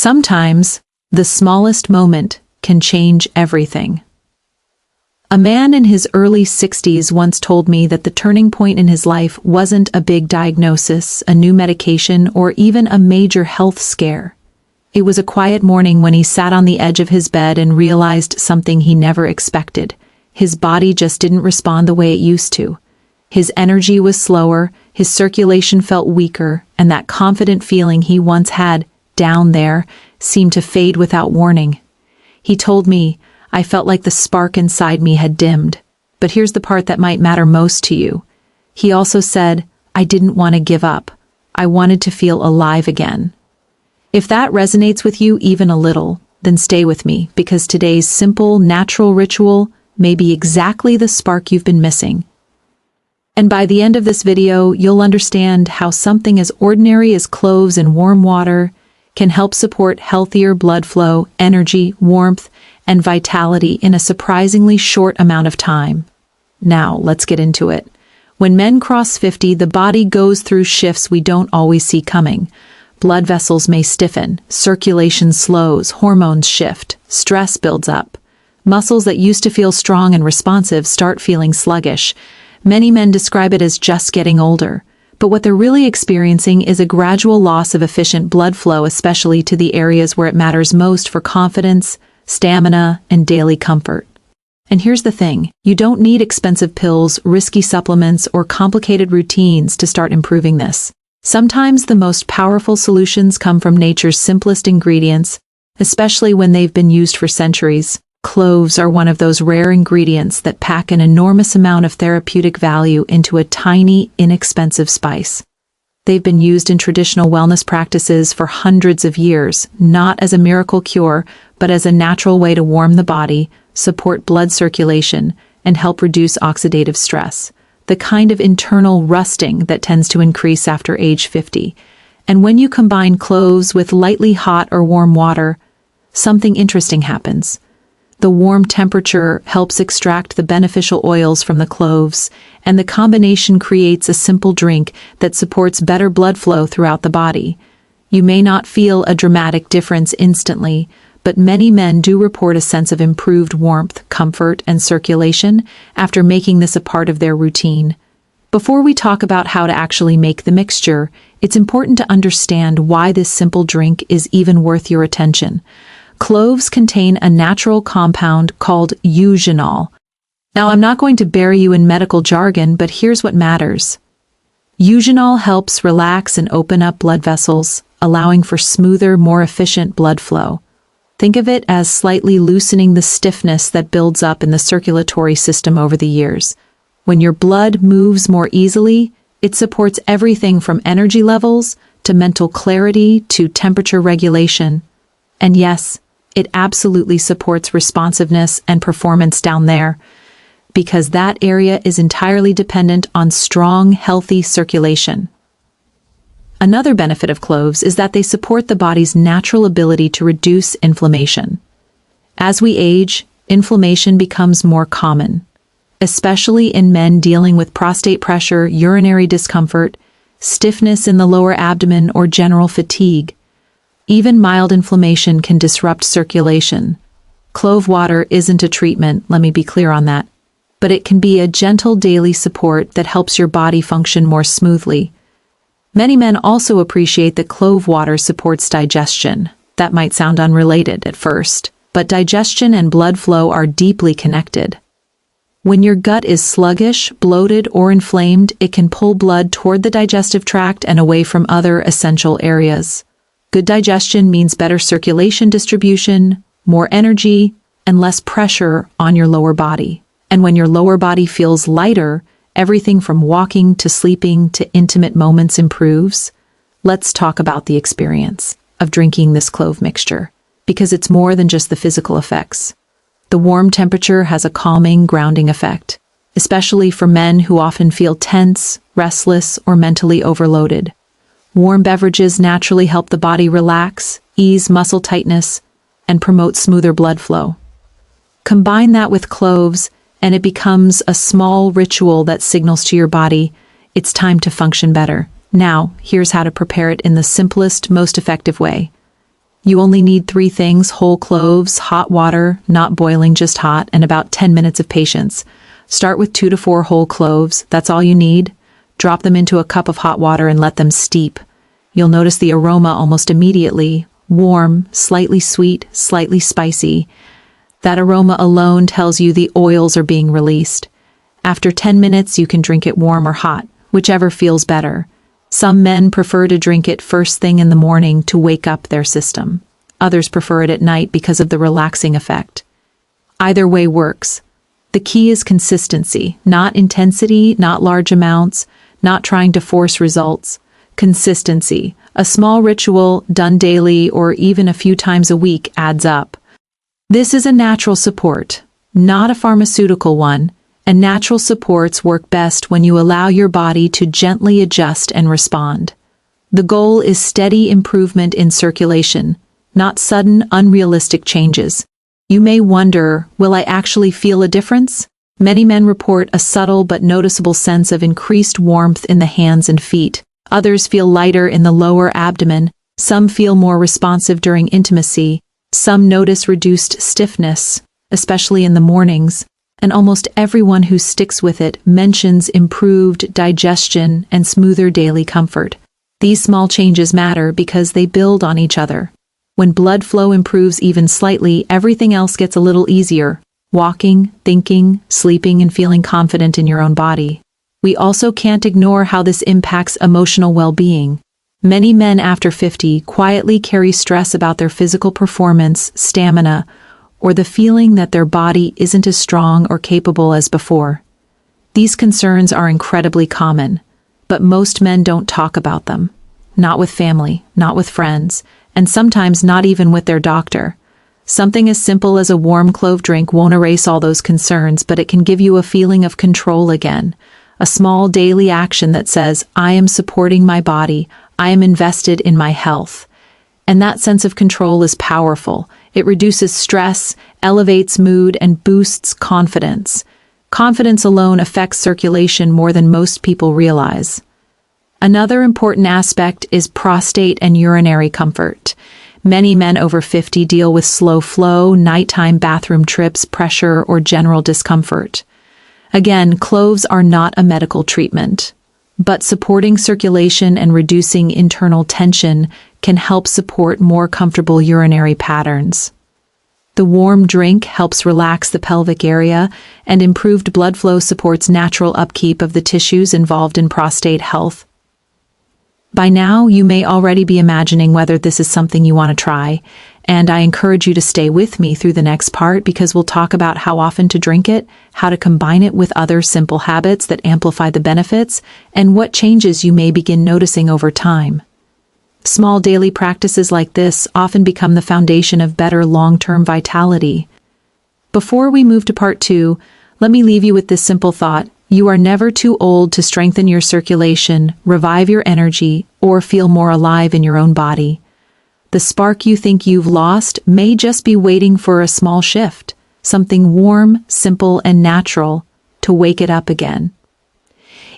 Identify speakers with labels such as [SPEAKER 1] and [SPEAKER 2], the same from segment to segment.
[SPEAKER 1] Sometimes, the smallest moment can change everything. A man in his early 60s once told me that the turning point in his life wasn't a big diagnosis, a new medication, or even a major health scare. It was a quiet morning when he sat on the edge of his bed and realized something he never expected. His body just didn't respond the way it used to. His energy was slower, his circulation felt weaker, and that confident feeling he once had down there seemed to fade without warning. He told me, "I felt like the spark inside me had dimmed. But here's the part that might matter most to you." He also said, "I didn't want to give up. I wanted to feel alive again." If that resonates with you even a little, then stay with me, because today's simple, natural ritual may be exactly the spark you've been missing. And by the end of this video, you'll understand how something as ordinary as cloves in warm water can help support healthier blood flow, energy, warmth, and vitality in a surprisingly short amount of time. Now, let's get into it. When men cross 50, the body goes through shifts we don't always see coming. Blood vessels may stiffen, circulation slows, hormones shift, stress builds up. Muscles that used to feel strong and responsive start feeling sluggish. Many men describe it as just getting older. But what they're really experiencing is a gradual loss of efficient blood flow, especially to the areas where it matters most for confidence, stamina, and daily comfort. And here's the thing, you don't need expensive pills, risky supplements, or complicated routines to start improving this. Sometimes the most powerful solutions come from nature's simplest ingredients, especially when they've been used for centuries. Cloves are one of those rare ingredients that pack an enormous amount of therapeutic value into a tiny, inexpensive spice. They've been used in traditional wellness practices for hundreds of years, not as a miracle cure, but as a natural way to warm the body, support blood circulation, and help reduce oxidative stress, the kind of internal rusting that tends to increase after age 50. And when you combine cloves with lightly hot or warm water, something interesting happens. The warm temperature helps extract the beneficial oils from the cloves, and the combination creates a simple drink that supports better blood flow throughout the body. You may not feel a dramatic difference instantly, but many men do report a sense of improved warmth, comfort, and circulation after making this a part of their routine. Before we talk about how to actually make the mixture, it's important to understand why this simple drink is even worth your attention. Cloves contain a natural compound called eugenol. Now, I'm not going to bury you in medical jargon, but here's what matters. Eugenol helps relax and open up blood vessels, allowing for smoother, more efficient blood flow. Think of it as slightly loosening the stiffness that builds up in the circulatory system over the years. When your blood moves more easily, it supports everything from energy levels to mental clarity to temperature regulation. And yes, it absolutely supports responsiveness and performance down there, because that area is entirely dependent on strong, healthy circulation. Another benefit of cloves is that they support the body's natural ability to reduce inflammation. As we age, inflammation becomes more common, especially in men dealing with prostate pressure, urinary discomfort, stiffness in the lower abdomen, or general fatigue. Even mild inflammation can disrupt circulation. Clove water isn't a treatment, let me be clear on that, but it can be a gentle daily support that helps your body function more smoothly. Many men also appreciate that clove water supports digestion. That might sound unrelated at first, but digestion and blood flow are deeply connected. When your gut is sluggish, bloated, or inflamed, it can pull blood toward the digestive tract and away from other essential areas. Good digestion means better circulation distribution, more energy, and less pressure on your lower body. And when your lower body feels lighter, everything from walking to sleeping to intimate moments improves. Let's talk about the experience of drinking this clove mixture, because it's more than just the physical effects. The warm temperature has a calming, grounding effect, especially for men who often feel tense, restless, or mentally overloaded. Warm beverages naturally help the body relax, ease muscle tightness, and promote smoother blood flow. Combine that with cloves, and it becomes a small ritual that signals to your body, it's time to function better. Now, here's how to prepare it in the simplest, most effective way. You only need 3 things: whole cloves, hot water, not boiling, just hot, and about 10 minutes of patience. Start with 2 to 4 whole cloves, that's all you need. Drop them into a cup of hot water and let them steep. You'll notice the aroma almost immediately: warm, slightly sweet, slightly spicy. That aroma alone tells you the oils are being released. After 10 minutes, you can drink it warm or hot, whichever feels better. Some men prefer to drink it first thing in the morning to wake up their system. Others prefer it at night because of the relaxing effect. Either way works. The key is consistency, not intensity, not large amounts, not trying to force results. Consistency. A small ritual done daily or even a few times a week adds up. This is a natural support, not a pharmaceutical one, and natural supports work best when you allow your body to gently adjust and respond. The goal is steady improvement in circulation, not sudden, unrealistic changes. You may wonder, will I actually feel a difference? Many men report a subtle but noticeable sense of increased warmth in the hands and feet. Others feel lighter in the lower abdomen. Some feel more responsive during intimacy. Some notice reduced stiffness, especially in the mornings. And almost everyone who sticks with it mentions improved digestion and smoother daily comfort. These small changes matter because they build on each other. When blood flow improves even slightly, everything else gets a little easier: walking, thinking, sleeping, and feeling confident in your own body. We also can't ignore how this impacts emotional well-being. Many men after 50 quietly carry stress about their physical performance, stamina, or the feeling that their body isn't as strong or capable as before. These concerns are incredibly common, but most men don't talk about them. Not with family, not with friends, and sometimes not even with their doctor. Something as simple as a warm clove drink won't erase all those concerns, but it can give you a feeling of control again. A small daily action that says, I am supporting my body, I am invested in my health. And that sense of control is powerful. It reduces stress, elevates mood, and boosts confidence. Confidence alone affects circulation more than most people realize. Another important aspect is prostate and urinary comfort. Many men over 50 deal with slow flow, nighttime bathroom trips, pressure, or general discomfort. Again, cloves are not a medical treatment, but supporting circulation and reducing internal tension can help support more comfortable urinary patterns. The warm drink helps relax the pelvic area, and improved blood flow supports natural upkeep of the tissues involved in prostate health. By now, you may already be imagining whether this is something you want to try, and I encourage you to stay with me through the next part because we'll talk about how often to drink it, how to combine it with other simple habits that amplify the benefits, and what changes you may begin noticing over time. Small daily practices like this often become the foundation of better long-term vitality. Before we move to part 2, let me leave you with this simple thought. You are never too old to strengthen your circulation, revive your energy, or feel more alive in your own body. The spark you think you've lost may just be waiting for a small shift, something warm, simple, and natural to wake it up again.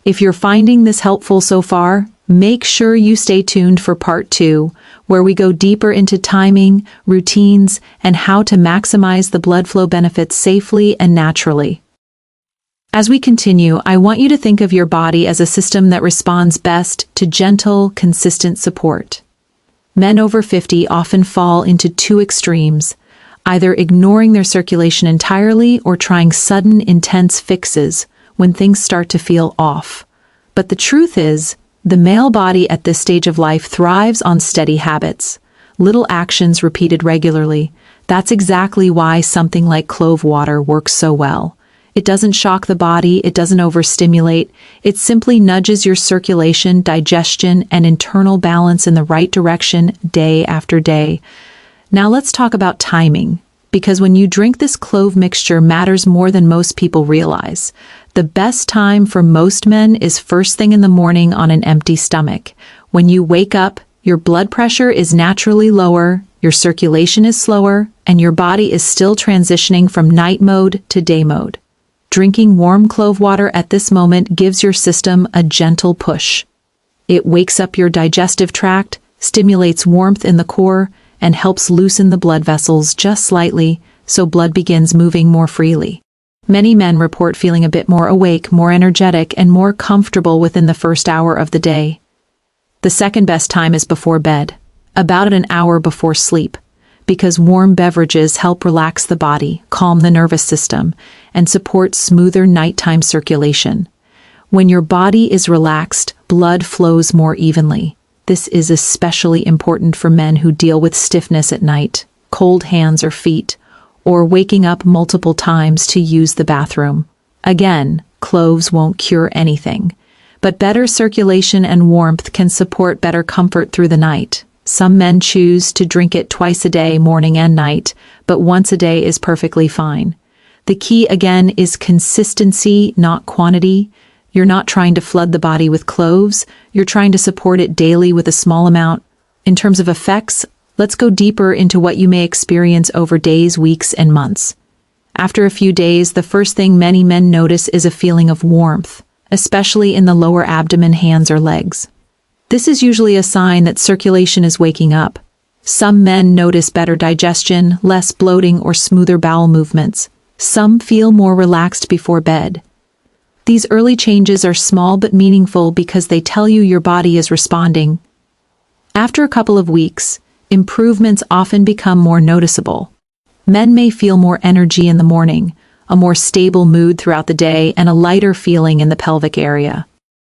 [SPEAKER 1] If you're finding this helpful so far, make sure you stay tuned for part 2, where we go deeper into timing, routines, and how to maximize the blood flow benefits safely and naturally. As we continue, I want you to think of your body as a system that responds best to gentle, consistent support. Men over 50 often fall into 2 extremes, either ignoring their circulation entirely or trying sudden, intense fixes when things start to feel off. But the truth is, the male body at this stage of life thrives on steady habits, little actions repeated regularly. That's exactly why something like clove water works so well. It doesn't shock the body, it doesn't overstimulate, it simply nudges your circulation, digestion, and internal balance in the right direction day after day. Now let's talk about timing, because when you drink this clove mixture matters more than most people realize. The best time for most men is first thing in the morning on an empty stomach. When you wake up, your blood pressure is naturally lower, your circulation is slower, and your body is still transitioning from night mode to day mode. Drinking warm clove water at this moment gives your system a gentle push. It wakes up your digestive tract, stimulates warmth in the core, and helps loosen the blood vessels just slightly so blood begins moving more freely. Many men report feeling a bit more awake, more energetic, and more comfortable within the first hour of the day. The second best time is before bed, about an hour before sleep, because warm beverages help relax the body, calm the nervous system, and support smoother nighttime circulation. When your body is relaxed, blood flows more evenly. This is especially important for men who deal with stiffness at night, cold hands or feet, or waking up multiple times to use the bathroom. Again, cloves won't cure anything, but better circulation and warmth can support better comfort through the night. Some men choose to drink it twice a day, morning and night, but once a day is perfectly fine. The key again is consistency, not quantity. You're not trying to flood the body with cloves, you're trying to support it daily with a small amount. In terms of effects, let's go deeper into what you may experience over days, weeks, and months. After a few days, the first thing many men notice is a feeling of warmth, especially in the lower abdomen, hands, or legs. This is usually a sign that circulation is waking up. Some men notice better digestion, less bloating, or smoother bowel movements. Some feel more relaxed before bed. These early changes are small but meaningful because they tell you your body is responding. After a couple of weeks, improvements often become more noticeable. Men may feel more energy in the morning, a more stable mood throughout the day, and a lighter feeling in the pelvic area.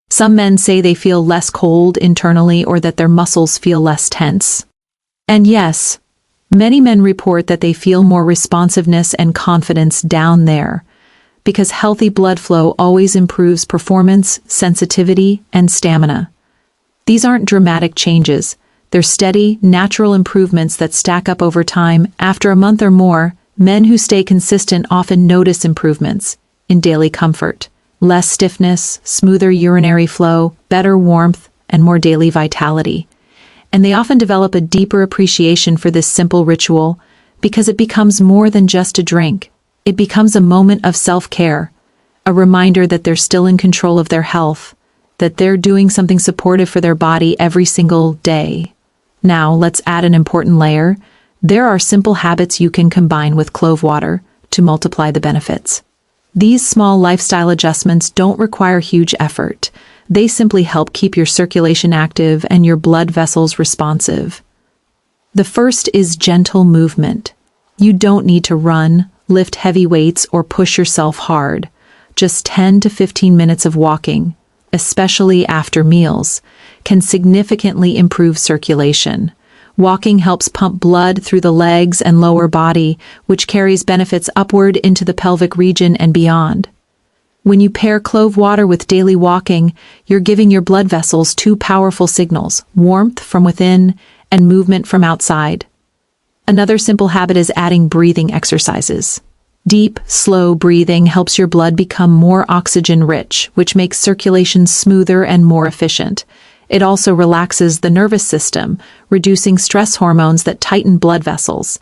[SPEAKER 1] Some men say they feel less cold internally or that their muscles feel less tense. And yes, many men report that they feel more responsiveness and confidence down there, because healthy blood flow always improves performance, sensitivity, and stamina. These aren't dramatic changes. They're steady, natural improvements that stack up over time. After a month or more, men who stay consistent often notice improvements in daily comfort, less stiffness, smoother urinary flow, better warmth, and more daily vitality. And they often develop a deeper appreciation for this simple ritual because it becomes more than just a drink. It becomes a moment of self-care, a reminder that they're still in control of their health, that they're doing something supportive for their body every single day. Now, let's add an important layer. There are simple habits you can combine with clove water to multiply the benefits. These small lifestyle adjustments don't require huge effort. They simply help keep your circulation active and your blood vessels responsive. The first is gentle movement. You don't need to run, lift heavy weights, or push yourself hard. Just 10 to 15 minutes of walking, especially after meals, can significantly improve circulation. Walking helps pump blood through the legs and lower body, which carries benefits upward into the pelvic region and beyond. When you pair clove water with daily walking, you're giving your blood vessels two powerful signals: warmth from within and movement from outside. Another simple habit is adding breathing exercises. Deep, slow breathing helps your blood become more oxygen-rich, which makes circulation smoother and more efficient. It also relaxes the nervous system, reducing stress hormones that tighten blood vessels.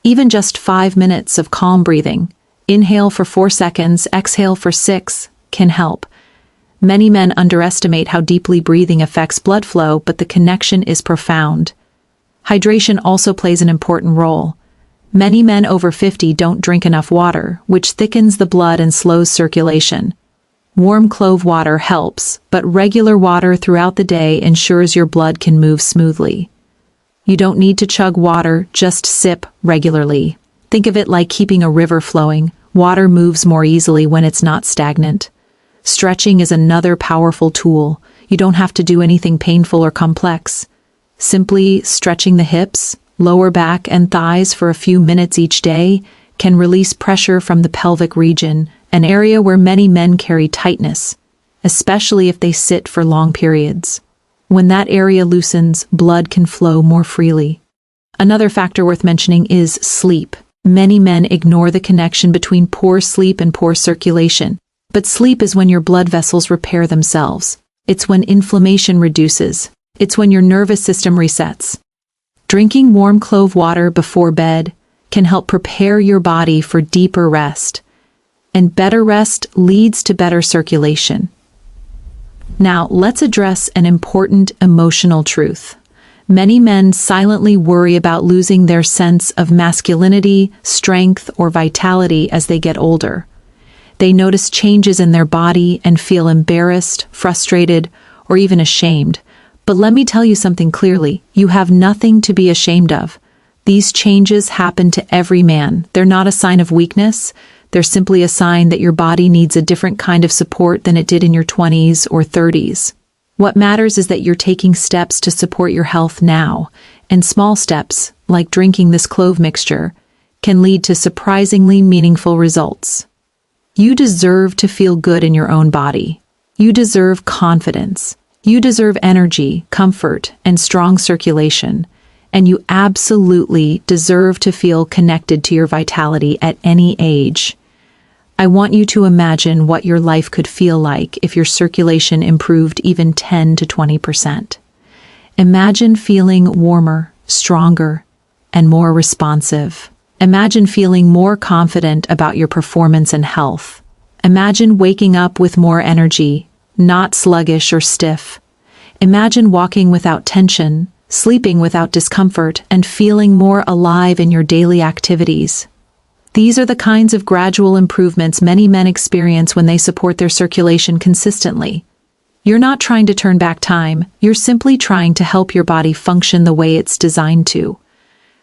[SPEAKER 1] Even just 5 minutes of calm breathing, inhale for 4 seconds, exhale for 6, can help. Many men underestimate how deeply breathing affects blood flow, but the connection is profound. Hydration also plays an important role. Many men over 50 don't drink enough water, which thickens the blood and slows circulation. Warm clove water helps, but regular water throughout the day ensures your blood can move smoothly. You don't need to chug water, just sip regularly. Think of it like keeping a river flowing. Water moves more easily when it's not stagnant. Stretching is another powerful tool. You don't have to do anything painful or complex. Simply stretching the hips, lower back, and thighs for a few minutes each day can release pressure from the pelvic region, an area where many men carry tightness, especially if they sit for long periods. When that area loosens, blood can flow more freely. Another factor worth mentioning is sleep. Many men ignore the connection between poor sleep and poor circulation, but sleep is when your blood vessels repair themselves. It's when inflammation reduces. It's when your nervous system resets. Drinking warm clove water before bed can help prepare your body for deeper rest, and better rest leads to better circulation. Now, let's address an important emotional truth. Many men silently worry about losing their sense of masculinity, strength, or vitality as they get older. They notice changes in their body and feel embarrassed, frustrated, or even ashamed. But let me tell you something clearly, you have nothing to be ashamed of. These changes happen to every man. They're not a sign of weakness. They're simply a sign that your body needs a different kind of support than it did in your 20s or 30s. What matters is that you're taking steps to support your health now, and small steps, like drinking this clove mixture, can lead to surprisingly meaningful results. You deserve to feel good in your own body. You deserve confidence. You deserve energy, comfort, and strong circulation. And you absolutely deserve to feel connected to your vitality at any age. I want you to imagine what your life could feel like if your circulation improved even 10 to 20%. Imagine feeling warmer, stronger, and more responsive. Imagine feeling more confident about your performance and health. Imagine waking up with more energy, not sluggish or stiff. Imagine walking without tension, sleeping without discomfort, and feeling more alive in your daily activities. These are the kinds of gradual improvements many men experience when they support their circulation consistently. You're not trying to turn back time, you're simply trying to help your body function the way it's designed to.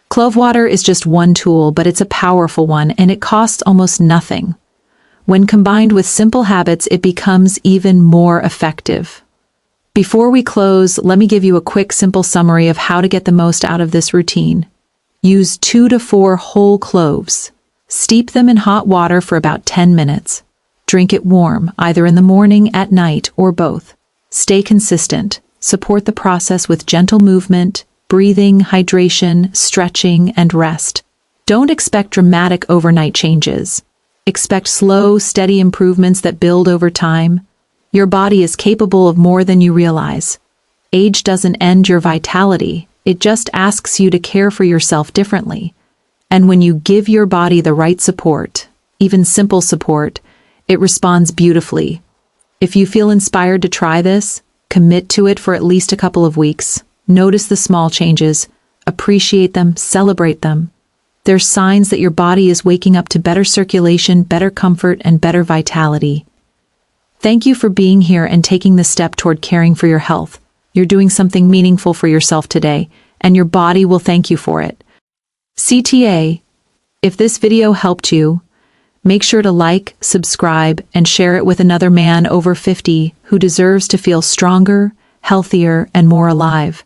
[SPEAKER 1] Clove water is just one tool, but it's a powerful one, and it costs almost nothing. When combined with simple habits, it becomes even more effective. Before we close, let me give you a quick, simple summary of how to get the most out of this routine. Use 2 to 4 whole cloves. Steep them in hot water for about 10 minutes. Drink it warm, either in the morning, at night, or both. Stay consistent. Support the process with gentle movement, breathing, hydration, stretching, and rest. Don't expect dramatic overnight changes. Expect slow, steady improvements that build over time. Your body is capable of more than you realize. Age doesn't end your vitality, it just asks you to care for yourself differently. And when you give your body the right support, even simple support, it responds beautifully. If you feel inspired to try this, commit to it for at least a couple of weeks. Notice the small changes, appreciate them, celebrate them. They're signs that your body is waking up to better circulation, better comfort, and better vitality. Thank you for being here and taking the step toward caring for your health. You're doing something meaningful for yourself today, and your body will thank you for it. CTA, if this video helped you, make sure to like, subscribe, and share it with another man over 50 who deserves to feel stronger, healthier, and more alive.